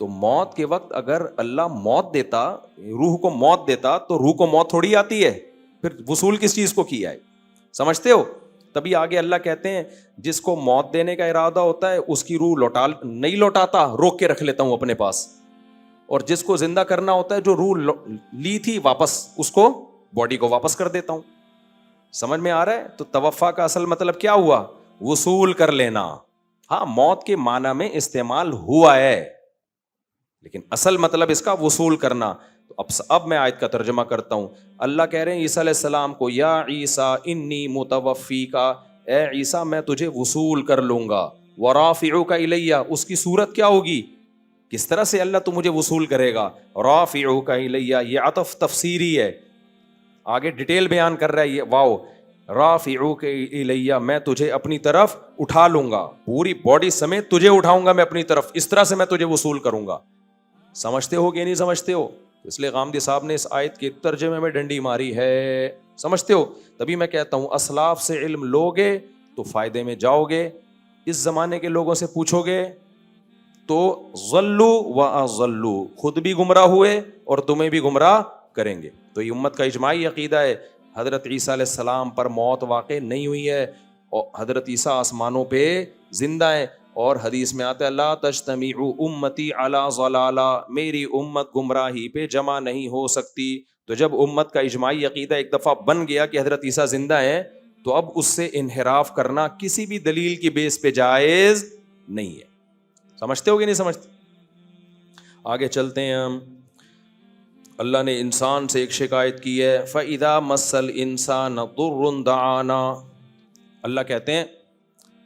تو موت کے وقت اگر اللہ موت دیتا, روح کو موت دیتا, تو روح کو موت تھوڑی آتی ہے, پھر وصول کس چیز کو کیا ہے, سمجھتے ہو؟ تبھی آگے اللہ کہتے ہیں جس کو موت دینے کا ارادہ ہوتا ہے اس کی روح نہیں لوٹاتا, روک کے رکھ لیتا ہوں اپنے پاس, اور جس کو زندہ کرنا ہوتا ہے, جو روح لی تھی واپس, اس کو باڈی کو واپس کر دیتا ہوں. سمجھ میں آ رہا ہے؟ تو توفا کا اصل مطلب کیا ہوا؟ وصول کر لینا. ہاں موت کے معنی میں استعمال ہوا ہے, لیکن اصل مطلب اس کا وصول کرنا. تو اب میں آیت کا ترجمہ کرتا ہوں. اللہ کہہ رہے ہیں عیسیٰ علیہ السلام کو, یا عیسیٰ انی متوفیکا, اے عیسیٰ میں تجھے وصول کر لوں گا, ورافعوک الیہ, اس کی صورت کیا ہوگی, کس طرح سے اللہ تو مجھے وصول کرے گا؟ رافعوک الیہ, یہ عطف تفسیری ہے, آگے ڈیٹیل بیان کر رہا ہے یہ. واو, رافعوک الیہ, میں تجھے اپنی طرف اٹھا لوں گا, پوری باڈی سمیت تجھے اٹھاؤں گا میں اپنی طرف, اس طرح سے میں تجھے وصول کروں گا. سمجھتے ہو کہ نہیں سمجھتے ہو؟ اس لیے غامدی صاحب نے اس آیت کے ترجمے میں ڈنڈی ماری ہے, سمجھتے ہو؟ تبھی میں کہتا ہوں اسلاف سے علم لوگے تو فائدے میں جاؤ گے, اس زمانے کے لوگوں سے پوچھو گے تو ضلوا واضلوا, خود بھی گمراہ ہوئے اور تمہیں بھی گمراہ کریں گے. تو یہ امت کا اجماعی عقیدہ ہے, حضرت عیسیٰ علیہ السلام پر موت واقع نہیں ہوئی ہے, اور حضرت عیسیٰ آسمانوں پہ زندہ ہیں, اور حدیث میں آتا ہے لا تجتمع امتی علی ضلالہ, میری امت گمراہی پہ جمع نہیں ہو سکتی. تو جب امت کا اجماعی عقیدہ ایک دفعہ بن گیا کہ حضرت عیسیٰ زندہ ہیں, تو اب اس سے انحراف کرنا کسی بھی دلیل کی بیس پہ جائز نہیں ہے. سمجھتے ہو کہ نہیں سمجھتے؟ آگے چلتے ہیں ہم. اللہ نے انسان سے ایک شکایت کی ہے, فَإِذَا مَسَّ الْإِنسَانَ ضُرٌّ دَعَانَا. اللہ کہتے ہیں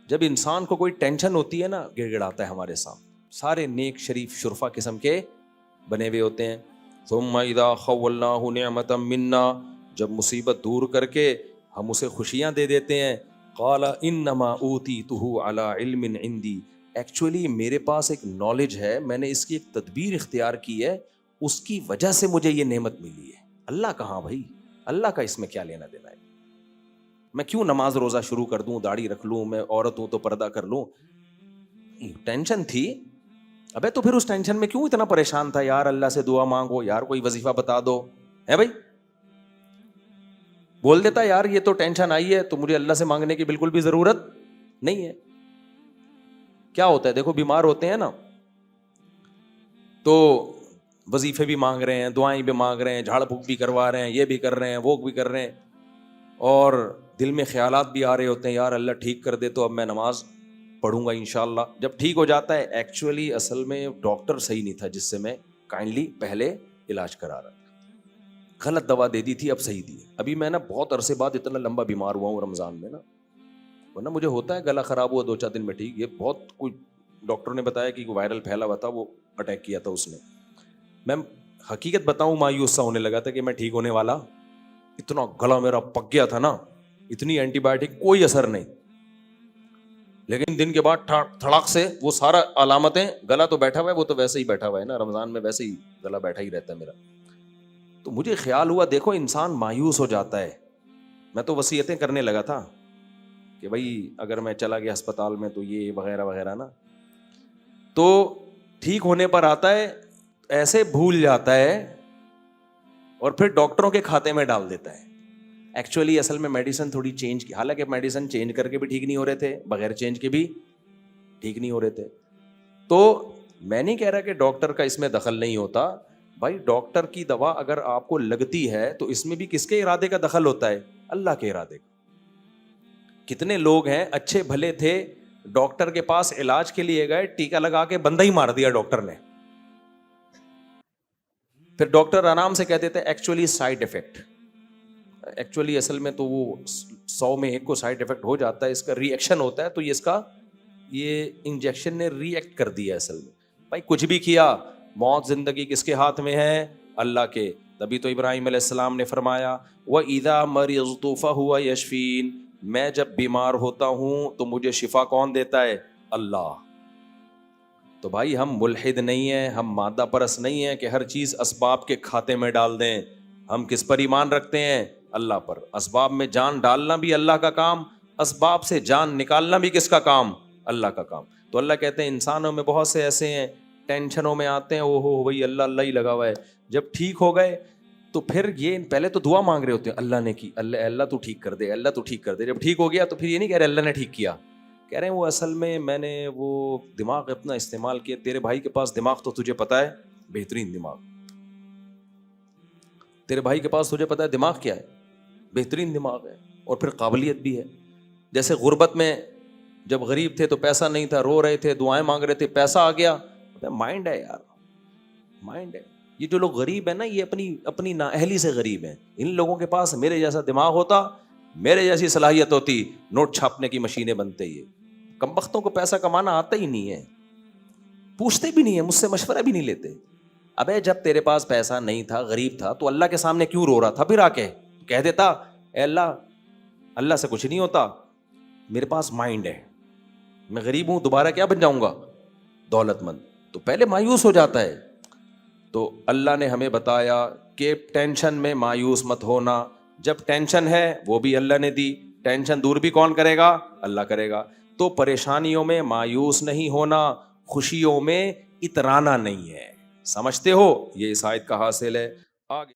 جب انسان کو کوئی ٹینشن ہوتی ہے نا, گڑ گڑاتا ہے ہمارے سامنے. سارے نیک شریف شرفا قسم کے بنے ہوئے ہوتے ہیں. ثُمَّ إِذَا خَوَّلْنَاهُ نِعْمَةً مِنَّا, جب مصیبت دور کر کے ہم اسے خوشیاں دے دیتے ہیں, قَالَ إِنَّمَا أُوتِيتُهُ عَلَىٰ عِلْمٍ عِنْدِي, ایکچولی میرے پاس ایک نالج ہے, میں نے اس کی ایک تدبیر اختیار کی ہے, اس کی وجہ سے مجھے یہ نعمت ملی ہے. اللہ کہاں بھائی, اللہ کا اس میں کیا لینا دینا ہے؟ میں کیوں نماز روزہ شروع کر دوں, داڑھی رکھ لوں, میں عورت ہوں تو پردہ کر لوں؟ ٹینشن تھی, ابے تو پھر اس ٹینشن میں کیوں اتنا پریشان تھا؟ یار اللہ سے دعا مانگو, یار کوئی وظیفہ بتا دو, ہے بھائی؟ بول دیتا یار یہ تو ٹینشن آئی ہے تو مجھے اللہ سے مانگنے کی بالکل بھی ضرورت نہیں ہے. کیا ہوتا ہے دیکھو, بیمار ہوتے ہیں نا تو وظیفے بھی مانگ رہے ہیں, دعائیں بھی مانگ رہے ہیں, جھاڑ پھونک بھی کروا رہے ہیں, یہ بھی کر رہے ہیں, وہ بھی کر رہے ہیں, اور دل میں خیالات بھی آ رہے ہوتے ہیں, یار اللہ ٹھیک کر دے تو اب میں نماز پڑھوں گا انشاءاللہ. جب ٹھیک ہو جاتا ہے, ایکچولی اصل میں ڈاکٹر صحیح نہیں تھا جس سے میں کائنڈلی پہلے علاج کرا رہا تھا, غلط دوا دے دی تھی, اب صحیح دی. ابھی میں نا بہت عرصے بعد اتنا لمبا بیمار ہوا ہوں رمضان میں نا, ورنہ مجھے ہوتا ہے گلا خراب ہوا 2-4 دن میں ٹھیک. یہ بہت کوئی ڈاکٹر نے بتایا کہ وائرل پھیلا ہوا تھا, وہ اٹیک کیا تھا اس نے. میں حقیقت بتاؤں مایوس سا ہونے لگا تھا کہ میں ٹھیک ہونے والا, اتنا گلا میرا پک گیا تھا نا, اتنی اینٹی بایوٹک کوئی اثر نہیں. لیکن دن کے بعد تھڑاک سے وہ سارا علامتیں, گلا تو بیٹھا ہوا ہے, وہ تو ویسے ہی بیٹھا ہوا ہے نا, رمضان میں ویسے ہی گلا بیٹھا ہی رہتا ہے میرا. تو مجھے خیال ہوا دیکھو انسان مایوس ہو جاتا ہے. میں تو وصیتیں کرنے لگا تھا کہ بھائی اگر میں چلا گیا ہسپتال میں تو یہ وغیرہ وغیرہ نا. تو ٹھیک ہونے پر آتا ہے ایسے بھول جاتا ہے اور پھر ڈاکٹروں کے کھاتے میں ڈال دیتا ہے. ایکچولی اصل میں میڈیسن تھوڑی چینج کی, حالانکہ میڈیسن چینج کر کے بھی ٹھیک نہیں ہو رہے تھے, بغیر چینج کے بھی ٹھیک نہیں ہو رہے تھے. تو میں نہیں کہہ رہا کہ ڈاکٹر کا اس میں دخل نہیں ہوتا بھائی, ڈاکٹر کی دوا اگر آپ کو لگتی ہے تو اس میں بھی کس کے ارادے کا دخل ہوتا ہے؟ اللہ کے ارادے کا. کتنے لوگ ہیں اچھے بھلے تھے, ڈاکٹر کے پاس علاج کے لیے گئے, ٹیکا لگا کے بندہ ہی مار دیا ڈاکٹر نے. پھر ڈاکٹر آرام سے کہہ دیتے ایکچولی سائیڈ افیکٹ. ایکچولی اصل میں تو وہ 100 میں 1 کو سائیڈ افیکٹ ہو جاتا ہے, اس کا ری ایکشن ہوتا ہے, تو یہ انجیکشن نے ری ایکٹ کر دیا اصل میں. بھائی کچھ بھی کیا, موت زندگی کس کے ہاتھ میں ہے؟ اللہ کے. تبھی تو ابراہیم علیہ السلام نے فرمایا وَإِذَا مَرِضْتُ فَهُوَ يَشْفِينِ, میں جب بیمار ہوتا ہوں تو مجھے شفا کون دیتا ہے؟ اللہ. تو بھائی ہم ملحد نہیں ہیں, ہم مادہ پرست نہیں ہیں کہ ہر چیز اسباب کے کھاتے میں ڈال دیں. ہم کس پر ایمان رکھتے ہیں؟ اللہ پر. اسباب میں جان ڈالنا بھی اللہ کا کام, اسباب سے جان نکالنا بھی کس کا کام؟ اللہ کا کام. تو اللہ کہتے ہیں انسانوں میں بہت سے ایسے ہیں ٹینشنوں میں آتے ہیں, او ہو بھائی اللہ اللہ ہی لگا ہوا ہے. جب ٹھیک ہو گئے تو پھر یہ پہلے تو دعا مانگ رہے ہوتے ہیں, اللہ نے کی, اللہ تو ٹھیک کر دے, اللہ تو ٹھیک کر دے. جب ٹھیک ہو گیا تو پھر یہ نہیں کہہ رہے اللہ نے ٹھیک کیا, کہہ رہے ہیں وہ اصل میں میں نے وہ دماغ اپنا استعمال کیا. تیرے بھائی کے پاس دماغ تو تجھے پتا ہے بہترین دماغ, تیرے بھائی کے پاس تجھے پتا ہے دماغ کیا ہے, بہترین دماغ ہے, اور پھر قابلیت بھی ہے. جیسے غربت میں جب غریب تھے تو پیسہ نہیں تھا, رو رہے تھے, دعائیں مانگ رہے تھے, پیسہ آ گیا. مائنڈ ہے یار, مائنڈ ہے. یہ جو لوگ غریب ہیں نا, یہ اپنی نااہلی سے غریب ہیں. ان لوگوں کے پاس میرے جیسا دماغ ہوتا, میرے جیسی صلاحیت ہوتی, نوٹ چھاپنے کی مشینیں بنتے. یہ کمبختوں کو پیسہ کمانا آتا ہی نہیں ہے, پوچھتے بھی نہیں ہے, مجھ سے مشورہ بھی نہیں لیتے. ابے جب تیرے پاس پیسہ نہیں تھا, غریب تھا, تو اللہ کے سامنے کیوں رو رہا تھا؟ پھر آ کے کہہ دیتا اے اللہ سے کچھ نہیں ہوتا, میرے پاس مائنڈ ہے, میں غریب ہوں, دوبارہ کیا بن جاؤں گا؟ دولت مند. تو پہلے مایوس ہو جاتا ہے. تو اللہ نے ہمیں بتایا کہ ٹینشن میں مایوس مت ہونا. جب ٹینشن ہے وہ بھی اللہ نے دی, ٹینشن دور بھی کون کرے گا؟ اللہ کرے گا. تو پریشانیوں میں مایوس نہیں ہونا, خوشیوں میں اترانا نہیں ہے. سمجھتے ہو؟ یہ اس آیت کا حاصل ہے. آگے